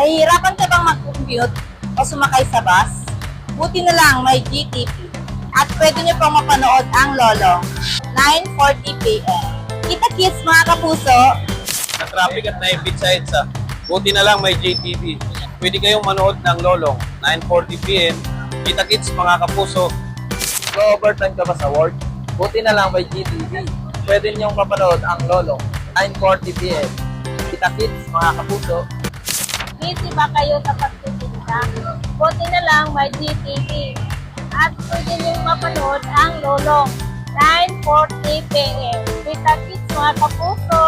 Nahihirapan ka bang mag-commute o sumakay sa bus? Buti na lang may GTP. At pwede nyo pang mapanood ang Lolong, 9:40 p.m. Kita kids mga kapuso! Na traffic at naipit sa EDSA. Buti na lang may JTV. Pwede kayong manood ng Lolong, 9:40 p.m. Kita kids mga kapuso. Overtime ka ba sa work? Buti na lang may GTV. Pwede niyong mapanood ang Lolong, 9:40 p.m. Kita kids, mga kapuso. Busy ba kayo sa pagtitinda? Buti na lang may GTV. At pwede niyong mapanood ang Lolong, 9:40 p.m. Kita kids mga kapuso!